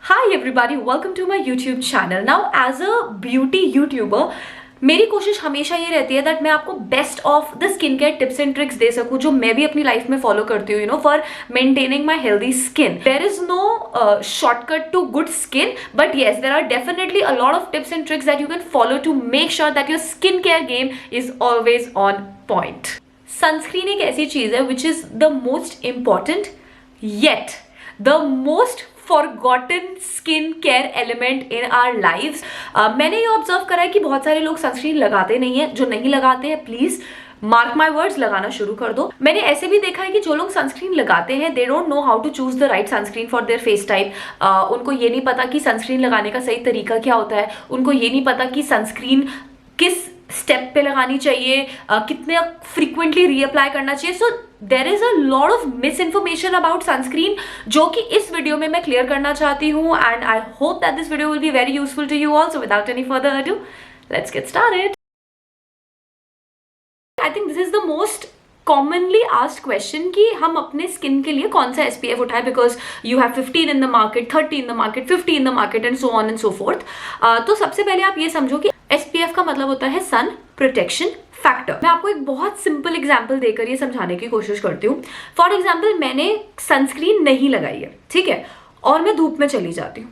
Hi everybody, welcome to my YouTube channel. Now as a beauty YouTuber, मेरी कोशिश हमेशा ये रहती है दैट मैं आपको best of the skin care tips and tricks दे सकूं जो मैं भी अपनी लाइफ में फॉलो करती हूँ, for maintaining my healthy skin. There is no shortcut to good skin, but yes there are definitely a lot of tips and tricks that you can follow to make sure that your skin care game is always on point. Sunscreen एक ऐसी चीज है which is the most important yet the most forgotten skin care element in our lives. मैंने ये observe करा है कि बहुत सारे लोग सनस्क्रीन लगाते नहीं है. जो नहीं लगाते हैं प्लीज मार्क माई वर्ड्स, लगाना शुरू कर दो. मैंने ऐसे भी देखा है कि जो लोग सनस्क्रीन लगाते हैं they don't know how to choose the right sunscreen for their face type. उनको ये नहीं पता कि सनस्क्रीन लगाने का सही तरीका क्या होता है. उनको ये नहीं पता कि सनस्क्रीन किस स्टेप पे लगानी चाहिए, कितने फ्रीक्वेंटली रीअप्लाई करना चाहिए. So there is a lot of misinformation about sunscreen जो कि इस वीडियो में मैं क्लियर करना चाहती हूँ. And I hope that this video will be very useful to you also. Without any further ado, let's get started. I think this is the most commonly asked question कि हम अपने skin के लिए कौन सा SPF उठाए, because you have 15 in the market, 30 in the market, 50 in the market and so on and so fourth. तो सबसे पहले आप ये समझो कि SPF का मतलब होता है सन प्रोटेक्शन फैक्टर. मैं आपको एक बहुत सिंपल एग्जांपल देकर ये समझाने की कोशिश करती हूँ. फॉर एग्जांपल मैंने सनस्क्रीन नहीं लगाई है, ठीक है, और मैं धूप में चली जाती हूँ.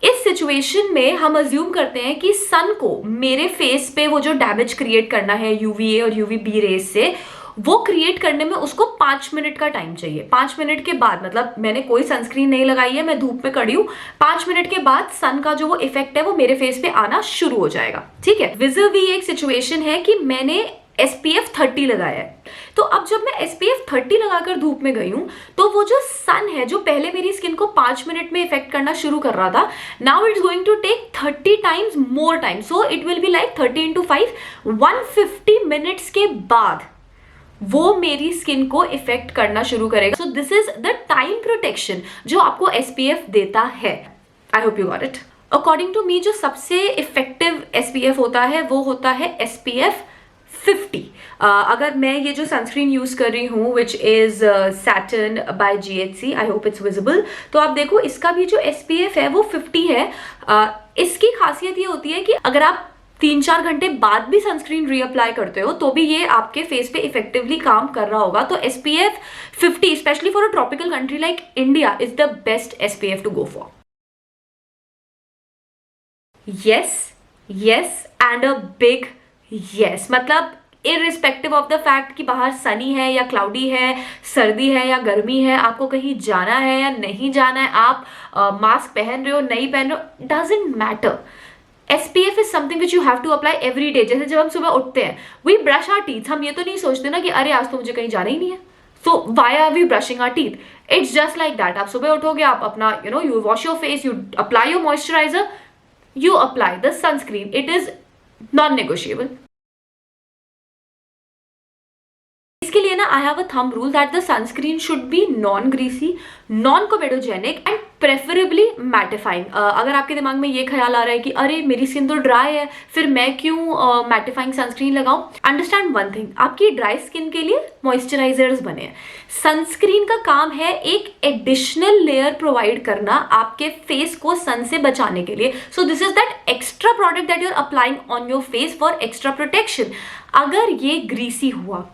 इस सिचुएशन में हम अज्यूम करते हैं कि सन को मेरे फेस पे वो जो डैमेज क्रिएट करना है UVA और UVB रेज से, वो क्रिएट करने में उसको 5 मिनट का टाइम चाहिए. 5 मिनट के बाद, मतलब मैंने कोई सनस्क्रीन नहीं लगाई है, मैं धूप में खड़ी हूँ, 5 मिनट के बाद सन का जो वो इफेक्ट है वो मेरे फेस पे आना शुरू हो जाएगा. ठीक है, विज़िबली एक सिचुएशन है कि मैंने SPF 30 लगाया है. तो अब जब मैं SPF 30 लगाकर धूप में गई हूं तो वो जो सन है जो पहले मेरी स्किन को 5 मिनट में इफेक्ट करना शुरू कर रहा था, now it's going to take 30 times more time. So it will be like 30 × 5 150 minutes के बाद वो मेरी स्किन को इफेक्ट करना शुरू करेगा. So this is the time protection जो आपको SPF देता है. I hope you got it. According to me जो सबसे इफेक्टिव SPF होता है वो होता है SPF 50. अगर मैं ये जो सनस्क्रीन यूज कर रही हूँ which is Saturn by GHC, I hope it's visible. तो आप देखो इसका भी जो SPF है वो 50 है. इसकी खासियत ये होती है कि अगर आप 3-4 घंटे बाद भी सनस्क्रीन रीअप्लाई करते हो तो भी ये आपके फेस पे इफेक्टिवली काम कर रहा होगा. तो SPF 50 specially for a tropical country like India is the best SPF to go for. yes and a big yes. मतलब इररिस्पेक्टिव ऑफ द फैक्ट कि बाहर सनी है या क्लाउडी है, सर्दी है या गर्मी है, आपको कहीं जाना है या नहीं जाना है, आप मास्क पहन रहे हो नहीं पहन रहे हो, doesn't matter. SPF is something which you have to apply every day. जैसे जब हम सुबह उठते हैं वी ब्रश आवर टीथ, हम ये तो नहीं सोचते ना कि अरे आज तो मुझे कहीं जाना ही नहीं है, so why are we brushing our teeth. It's just like that. आप सुबह उठोगे, आप अपना you wash your face, you apply your moisturiser, you apply the sunscreen. It is non negotiable. इसके लिए ना I have a thumb rule that the sunscreen should be non greasy, non comedogenic and preferably mattifying. अगर आपके दिमाग में ये ख्याल आ रहा है कि अरे मेरी स्किन तो ड्राई है, फिर मैं क्यों मैटिफाइंग सनस्क्रीन लगाऊं, अंडरस्टैंड वन थिंग, आपकी ड्राई स्किन के लिए मॉइस्चराइजर्स बने हैं. सनस्क्रीन का काम है एक एडिशनल लेयर प्रोवाइड करना आपके फेस को सन से बचाने के लिए. So this is that extra product that you are applying on your face for extra protection. अगर ये ग्रीसी हुआ,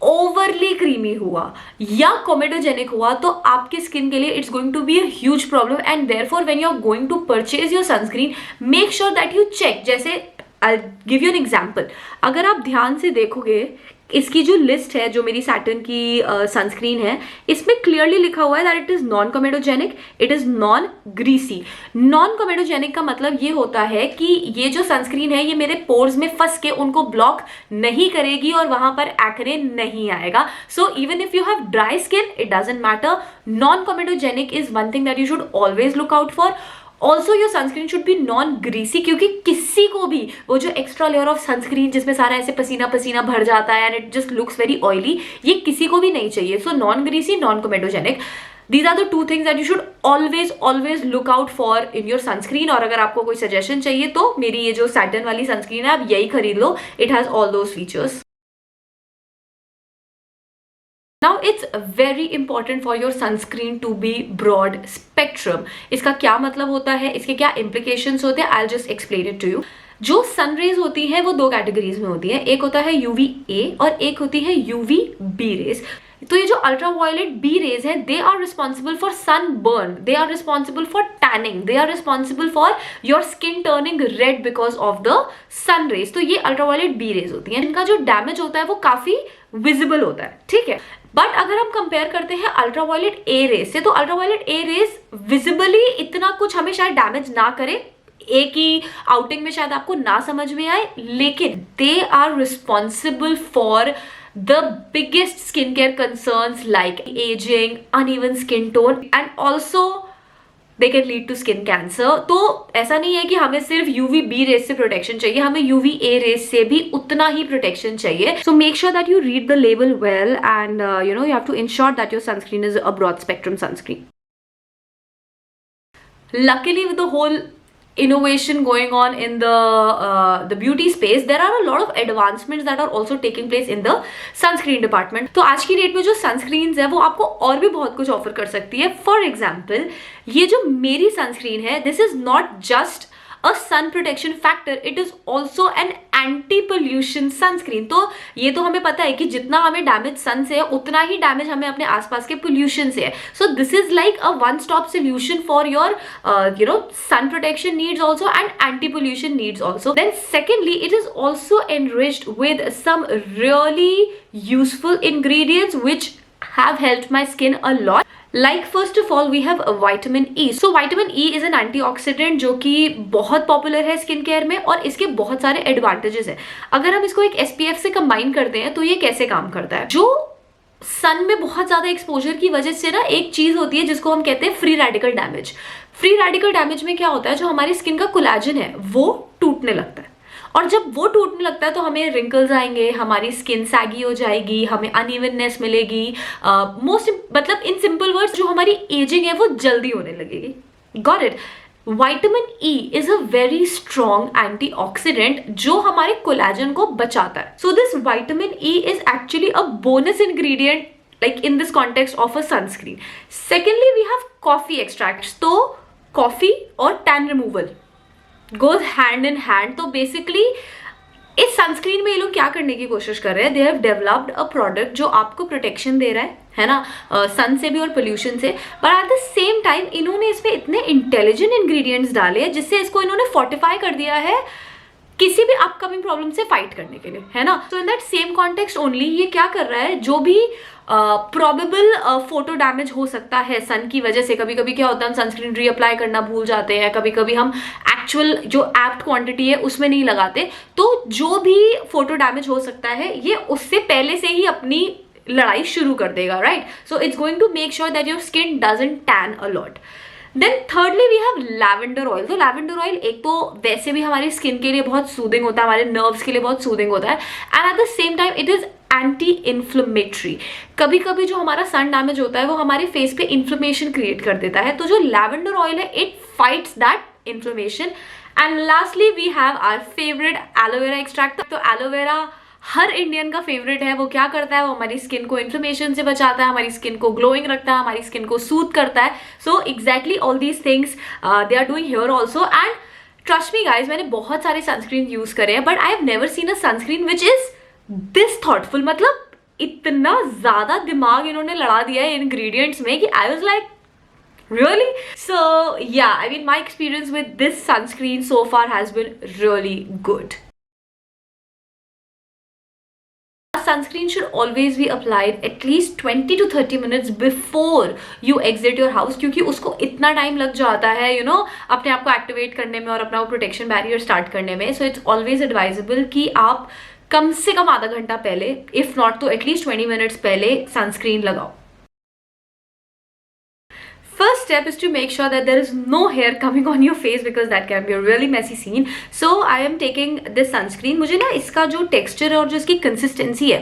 ओवरली क्रीमी हुआ या कोमेडोजेनिक हुआ तो आपकी स्किन के लिए it's going to be a huge problem. And therefore when you are going to purchase your sunscreen make sure that you check. जैसे I give you an example. अगर आप ध्यान से देखोगे इसकी जो लिस्ट है जो मेरी सैटर्न की सनस्क्रीन है, इसमें क्लियरली लिखा हुआ है that it is non comedogenic, it is non greasy. Non comedogenic का मतलब ये होता है कि ये जो सनस्क्रीन है ये मेरे पोर्स में फंस के उनको ब्लॉक नहीं करेगी और वहां पर एक्ने नहीं आएगा. So even if you have dry skin it doesn't matter. Non comedogenic is one thing that you should always look out for. Also your sunscreen should be non greasy, क्योंकि किसी को भी वो जो एक्स्ट्रा लेयर ऑफ सनस्क्रीन जिसमें सारा ऐसे पसीना पसीना भर जाता है and it just looks very oily, ये किसी को भी नहीं चाहिए. So non greasy, non comedogenic, these are the two things that you should always look out for in your sunscreen. और अगर आपको कोई सजेशन चाहिए तो मेरी ये जो सैटर्न वाली सनस्क्रीन है आप यही खरीद लो. It has all those features. Now it's very important for your sunscreen to be broad spectrum. इसका क्या मतलब होता है, इसके क्या इम्प्लीकेशंस होते हैं, I just explain it to you. जो सन रेज होती है वो दो कैटेगरीज में होती है, एक होता है UVA और एक होती है UVB रेज. तो ये जो अल्ट्रावायलेट बी रेज है, they are responsible for sun burn, they are responsible for tanning, they are responsible for your skin turning red because of the sun rays. तो ये अल्ट्रावायलेट बी रेज होती है, इनका जो डैमेज होता है वो काफी विजिबल होता है, ठीक है. बट अगर हम कंपेयर करते हैं अल्ट्रावायलेट ए रेज से, तो अल्ट्रावायलेट ए रेज विजिबली इतना कुछ हमें शायद डैमेज ना करे, एक ही आउटिंग में शायद आपको ना समझ में आए, लेकिन they are responsible for the biggest skincare concerns like aging, uneven skin tone and also they can lead to skin cancer. तो ऐसा नहीं है कि हमें सिर्फ UVB रेज से प्रोटेक्शन चाहिए, हमें UVA रेज से भी उतना ही प्रोटेक्शन चाहिए. So make sure that you read the label well and you have to ensure that your sunscreen is a broad spectrum sunscreen. Luckily with the whole innovation going on in the beauty space, there are a lot of advancements that are also taking place in the sunscreen department. तो आज की date में जो sunscreens है वो आपको और भी बहुत कुछ ऑफर कर सकती है. फॉर एग्जाम्पल ये जो मेरी सनस्क्रीन है, this is not just a sun protection factor, it is also an anti-pollution sunscreen. तो ये तो हमें पता है कि जितना हमें डैमेज सन से है उतना ही डैमेज हमें अपने आसपास के पोल्यूशन से है. सो this is like a one stop solution for your sun protection needs also and anti-pollution needs also. Then secondly, it is also enriched with some really useful ingredients which have helped my skin a lot. Like first of all we have a vitamin E. So vitamin E is an antioxidant जो कि बहुत popular है skin care में और इसके बहुत सारे advantages है. अगर हम इसको एक SPF से कंबाइन करते हैं तो ये कैसे काम करता है, जो सन में बहुत ज्यादा एक्सपोजर की वजह से ना एक चीज होती है जिसको हम कहते हैं free radical damage. Free radical damage में क्या होता है, जो हमारी स्किन का कोलेजन है वो टूटने लगता है और जब वो टूटने लगता है तो हमें रिंकल्स आएंगे, हमारी स्किन सैगी हो जाएगी, हमें अनइवननेस मिलेगी. मतलब इन सिंपल वर्ड्स जो हमारी एजिंग है वो जल्दी होने लगेगी. Got it. Vitamin E is a very strong antioxidant जो हमारे कोलेजन को बचाता है. So this vitamin E is actually a bonus ingredient like in this context of a sunscreen. Secondly we have coffee extracts. तो coffee और tan removal goes hand in hand. तो basically इस sunscreen में ये लोग क्या करने की कोशिश कर रहे हैं, they have developed a product जो आपको प्रोटेक्शन दे रहा है ना, सन से भी और पोल्यूशन से, but at the same time इन्होंने इसमें इतने इंटेलिजेंट इंग्रेडिएंट्स डाले हैं जिससे इसको इन्होंने फोर्टिफाई कर दिया है किसी भी अपकमिंग प्रॉब्लम से फाइट करने के लिए, है ना. So in that same context only ये क्या कर रहा है, जो भी प्रोबेबल फोटो डैमेज हो सकता है सन की वजह से. कभी कभी क्या होता है हम सनस्क्रीन रीअप्लाई करना भूल जाते हैं, कभी कभी हम एक्चुअल जो एप्ट क्वांटिटी है उसमें नहीं लगाते, तो जो भी फोटो डैमेज हो सकता है ये उससे पहले से ही अपनी लड़ाई शुरू कर देगा, right. So it's going to make sure that your skin doesn't tan a lot. Then thirdly we have lavender oil. तो लैवेंडर ऑयल एक तो वैसे भी हमारी स्किन के लिए बहुत सूदिंग होता है, हमारे नर्व्स के लिए बहुत सूदिंग होता है, and at the same time it is anti inflammatory. कभी कभी जो हमारा सन डैमेज होता है वो हमारे फेस पे इन्फ्लेमेशन क्रिएट कर देता है, तो जो लैवेंडर ऑयल है it fights that inflammation. And lastly we have our favourite aloe vera extract. तो एलोवेरा हर इंडियन का फेवरेट है. वो क्या करता है, वो हमारी स्किन को इन्फ्लेमेशन से बचाता है, हमारी स्किन को ग्लोइंग रखता है, हमारी स्किन को सूथ करता है. So exactly all these things they are doing here also. And trust me guys, मैंने बहुत सारे सनस्क्रीन यूज करे हैं but I have never seen a sunscreen which is this thoughtful. मतलब इतना ज्यादा दिमाग इन्होंने लड़ा दिया है इंग्रेडिएंट्स में कि I was like really. So yeah, I mean my experience with this sunscreen so far has been really good. Sunscreen should always be applied at least 20 to 30 minutes before you exit your house, क्योंकि उसको इतना time लग जाता है अपने आप को activate करने में और अपना वो प्रोटेक्शन बैरियर स्टार्ट करने में. सो इट्स ऑलवेज एडवाइजेबल कि आप कम से कम आधा घंटा पहले, इफ नॉट तो एटलीस्ट 20 मिनट्स पहले सनस्क्रीन लगाओ. First step is to make sure that there is no hair coming on your face because that can be a really messy scene. So I am taking this sunscreen. मुझे ना इसका जो texture है और जो इसकी consistency है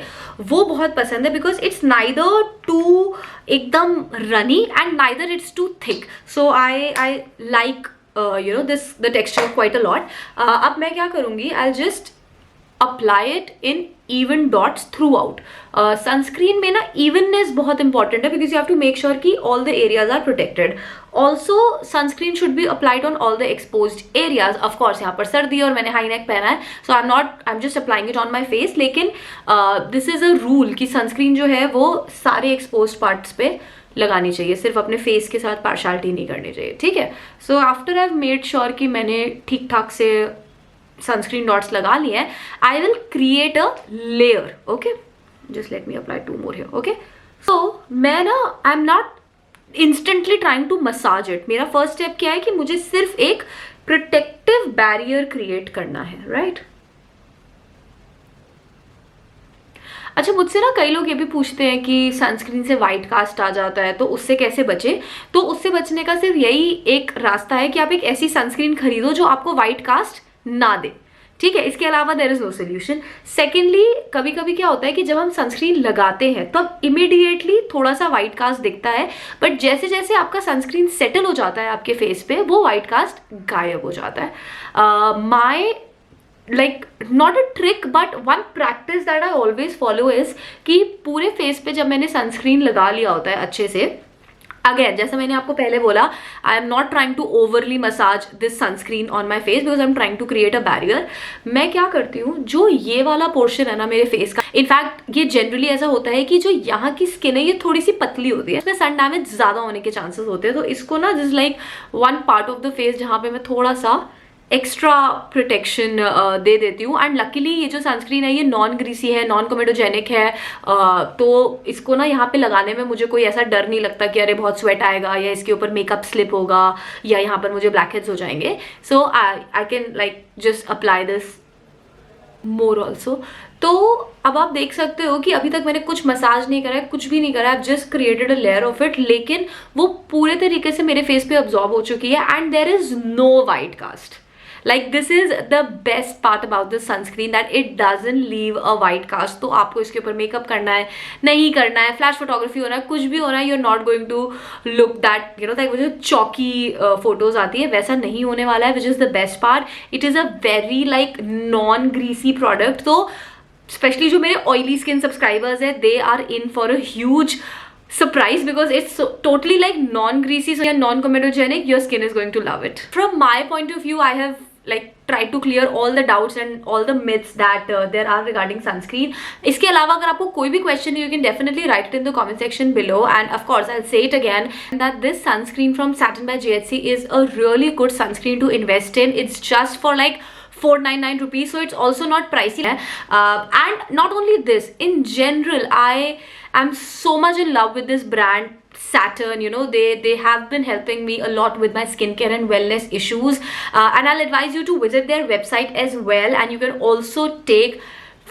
वो बहुत पसंद है because it's neither too एकदम runny and neither it's too thick. So I like the texture quite a lot. अब मैं क्या करूँगी, I'll just apply it in even dots throughout. Sunscreen में ना इवननेस बहुत इंपॉर्टेंट है because you have to make sure कि all the areas are protected. Also sunscreen should be applied on all the exposed areas. Of course यहाँ पर सर्दी और मैंने हाई नेक पहना है, so I am just applying it on my face. लेकिन this is a rule कि sunscreen जो है वो सारे एक्सपोज्ड पार्ट्स पे लगानी चाहिए, सिर्फ अपने फेस के साथ पार्शलिटी नहीं करनी चाहिए. ठीक है. So after I have made sure कि मैंने ठीक ठाक से सनस्क्रीन डॉट्स लगा लिए हैं, I will create a layer. Okay, just let me apply 2 more here. Okay, so मैं ना I am not instantly trying to massage it. मेरा फर्स्ट स्टेप क्या है कि मुझे सिर्फ एक प्रोटेक्टिव बैरियर क्रिएट करना है. राइट. अच्छा, मुझसे ना कई लोग ये भी पूछते हैं कि सनस्क्रीन से वाइट कास्ट आ जाता है तो उससे कैसे बचे. तो उससे बचने का सिर्फ यही एक रास्ता है कि आप एक ऐसी सनस्क्रीन खरीदो जो आपको वाइट कास्ट ना दे. ठीक है, इसके अलावा there is no solution. Secondly, कभी कभी क्या होता है कि जब हम सनस्क्रीन लगाते हैं तब इमीडिएटली थोड़ा सा वाइट कास्ट दिखता है, बट जैसे जैसे आपका सनस्क्रीन सेटल हो जाता है आपके फेस पे वो वाइट कास्ट गायब हो जाता है. माई like not a trick but one practice that I always follow is कि पूरे फेस पे जब मैंने सनस्क्रीन लगा लिया होता है अच्छे से, अगेन जैसे मैंने आपको पहले बोला, I am not trying to overly massage this sunscreen on my face because I am trying to create a barrier. मैं क्या करती हूँ, जो ये वाला पोर्शन है ना मेरे फेस का, इनफैक्ट ये जनरली ऐसा होता है कि जो यहाँ की स्किन है ये थोड़ी सी पतली होती है, इसमें सन डैमेज ज्यादा होने के चांसेस होते हैं. तो इसको ना this like one part of the face जहाँ पे मैं थोड़ा सा एक्स्ट्रा प्रोटेक्शन दे देती हूँ. एंड लकीली ये जो सनस्क्रीन है ये नॉन ग्रीसी है, नॉन कोमेडोजेनिक है, तो इसको ना यहाँ पे लगाने में मुझे कोई ऐसा डर नहीं लगता कि अरे बहुत स्वेट आएगा या इसके ऊपर मेकअप स्लिप होगा या यहाँ पर मुझे ब्लैक हेड्स हो जाएंगे. So I can like just apply this more also. तो अब आप देख सकते हो कि अभी तक मैंने कुछ मसाज नहीं करा है, कुछ भी नहीं करा है, just created a layer of it, लेकिन वो पूरे तरीके से मेरे फेस पे अब्जॉर्ब हो चुकी है and there is no white cast. Like this is the best part about this sunscreen that it doesn't leave a white cast. तो आपको इसके ऊपर मेकअप करना है, नहीं करना है, फ्लैश फोटोग्राफी होना है, कुछ भी होना है, you're not going to look that you know like वो जो चौकी फोटोज आती है वैसा नहीं होने वाला है, which is the best part. It is a very like non greasy product. तो स्पेशली जो मेरे ऑयली स्किन सब्सक्राइबर्स है, they are in for a huge surprise because it's totally like non-greasy, so you're non-comedogenic, your skin is going to love it. From my point of view, I have like try to clear all the doubts and all the myths that there are regarding sunscreen. इसके अलावा अगर आपको कोई भी question है, you can definitely write it in the comment section below. And of course, I'll say it again that this sunscreen from Satin by GHC is a really good sunscreen to invest in. It's just for like 499 rupees, so it's also not pricey. And not only this, in general, I am so much in love with this brand Satin. You know, they have been helping me a lot with my skincare and wellness issues, and I'll advise you to visit their website as well. And you can also take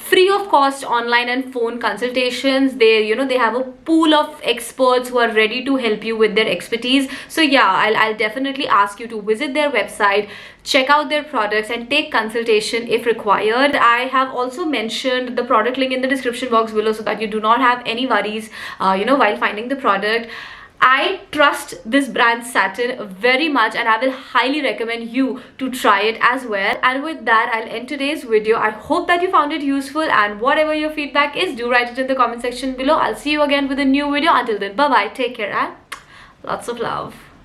free of cost online and phone consultations. They you know they have a pool of experts who are ready to help you with their expertise. So yeah, I'll definitely ask you to visit their website, check out their products and take consultation if required. I have also mentioned the product link in the description box below so that you do not have any worries you know while finding the product. I trust this brand Satin very much and I will highly recommend you to try it as well. And with that, I'll end today's video. I hope that you found it useful, and whatever your feedback is, do write it in the comment section below. I'll see you again with a new video. Until then, bye bye, take care and lots of love.